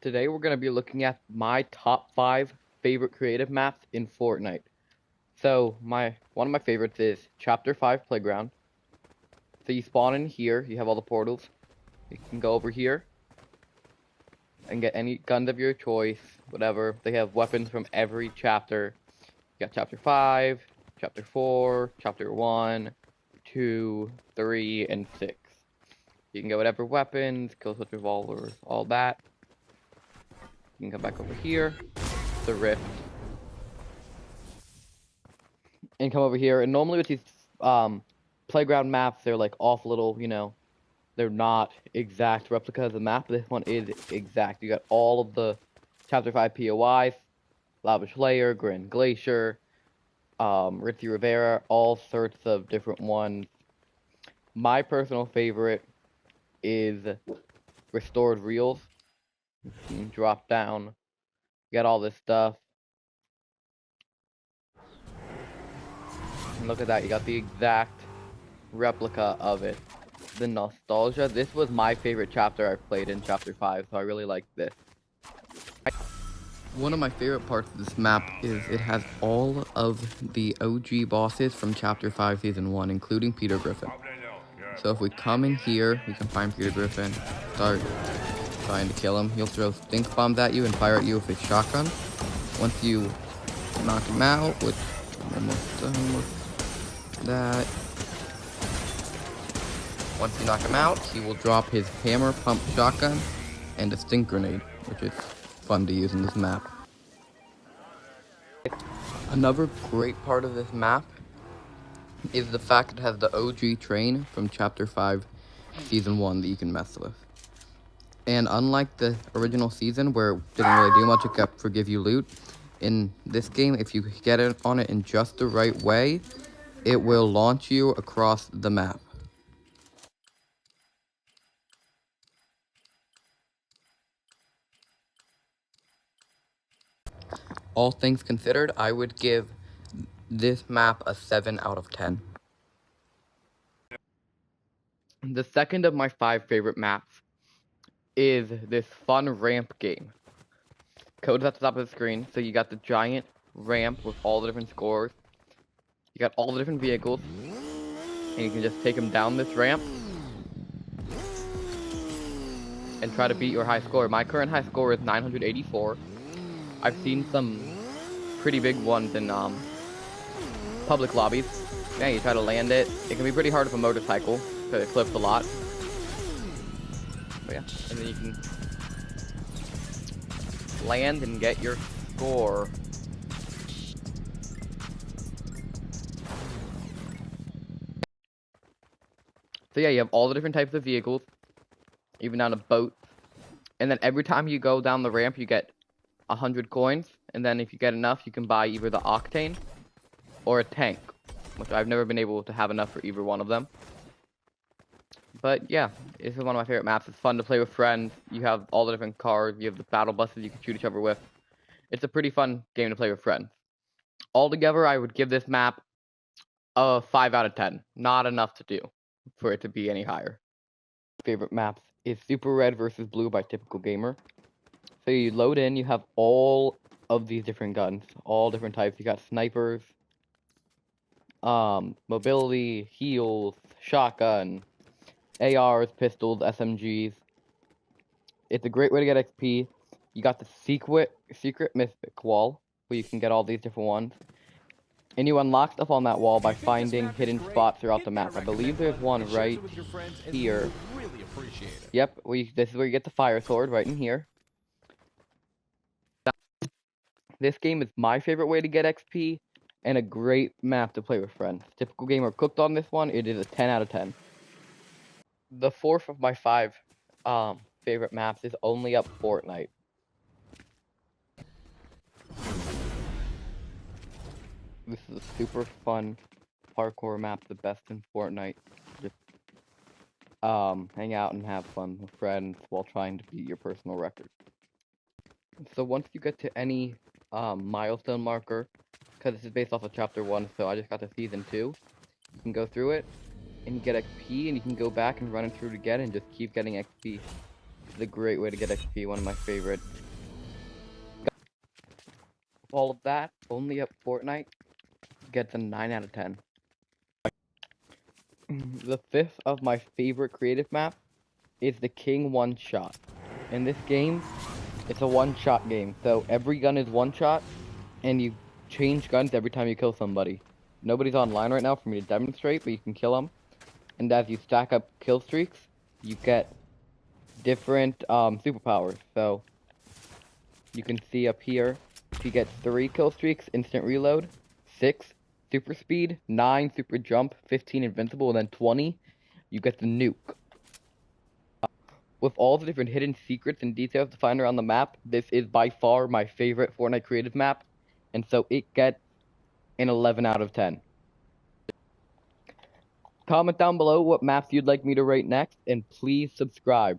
Today we're going to be looking at my top 5 favorite creative maps in Fortnite. So, one of my favorites is Chapter 5 Playground. So you spawn in here, you have all the portals. You can go over here and get any guns of your choice, whatever. They have weapons from every chapter. You got Chapter 5, Chapter 4, Chapter 1, 2, 3, and 6. You can get whatever weapons, kill switch revolvers, all that. You can come back over here, the rift, and come over here. And normally with these playground maps, they're like off little, they're not exact replicas of the map. This one is exact. You got all of the Chapter 5 POIs, Lavish Layer, Grand Glacier, Ritzy Rivera, all sorts of different ones. My personal favorite is Restored Reels. You can drop down, you got all this stuff. And look at that, you got the exact replica of it. The nostalgia. This was my favorite chapter I've played in Chapter 5, so I really like this. One of my favorite parts of this map is it has all of the OG bosses from Chapter 5 Season 1, including Peter Griffin. So if we come in here, we can find Peter Griffin, start trying to kill him. He'll throw stink bombs at you and fire at you with his shotgun. Once you knock him out, which I'm almost done with that. Once you knock him out, he will drop his hammer pump shotgun and a stink grenade, which is fun to use in this map. Another great part of this map is the fact it has the OG train from Chapter 5 Season 1 that you can mess with. And unlike the original season where it didn't really do much except for give you loot, in this game, if you get it on it in just the right way, it will launch you across the map. All things considered, I would give this map a 7 out of 10. The second of my 5 favorite maps is this fun ramp game. Code is at the top of the screen, so you got the giant ramp with all the different scores. You got all the different vehicles, and you can just take them down this ramp and try to beat your high score. My current high score is 984. I've seen some pretty big ones in public lobbies. Yeah, you try to land it. It can be pretty hard with a motorcycle because it flips a lot. But yeah, and then you can land and get your score. So yeah, you have all the different types of vehicles, even down to boats. And then every time you go down the ramp, you get 100 coins. And then if you get enough, you can buy either the Octane or a tank, which I've never been able to have enough for either one of them. But yeah, this is one of my favorite maps. It's fun to play with friends. You have all the different cars. You have the battle buses you can shoot each other with. It's a pretty fun game to play with friends. Altogether, I would give this map a 5 out of 10. Not enough to do for it to be any higher. Favorite maps is Super Red versus Blue by Typical Gamer. So you load in, you have all of these different guns, all different types. You got snipers, mobility, heals, shotgun, ARs, pistols, SMGs. It's a great way to get XP. You got the secret mythic wall, where you can get all these different ones. And you unlock stuff on that wall by finding hidden spots throughout the map. I believe there's one right here. Yep, this is where you get the fire sword, right in here. This game is my favorite way to get XP, and a great map to play with friends. Typical Gamer cooked on this one. It is a 10 out of 10. The fourth of my 5 favorite maps is Only Up Fortnite. This is a super fun parkour map, the best in Fortnite. Just hang out and have fun with friends while trying to beat your personal record. So once you get to any milestone marker, because this is based off of Chapter 1, so I just got to Season 2, you can go through it and get XP, and you can go back and run it through again and just keep getting XP. is a great way to get XP, one of my favorites. All of that, only up Fortnite gets a 9 out of 10. The fifth of my favorite creative map is the King One Shot. In this game, it's a one-shot game, so every gun is one shot, and you change guns every time you kill somebody. Nobody's online right now for me to demonstrate, but you can kill them. And as you stack up kill streaks, you get different superpowers. So you can see up here, if you get 3 kill streaks, instant reload, 6 super speed, 9 super jump, 15 invincible, and then 20, you get the nuke. With all the different hidden secrets and details to find around the map, this is by far my favorite Fortnite creative map, and so it gets an 11 out of 10. Comment down below what maps you'd like me to rate next, and please subscribe.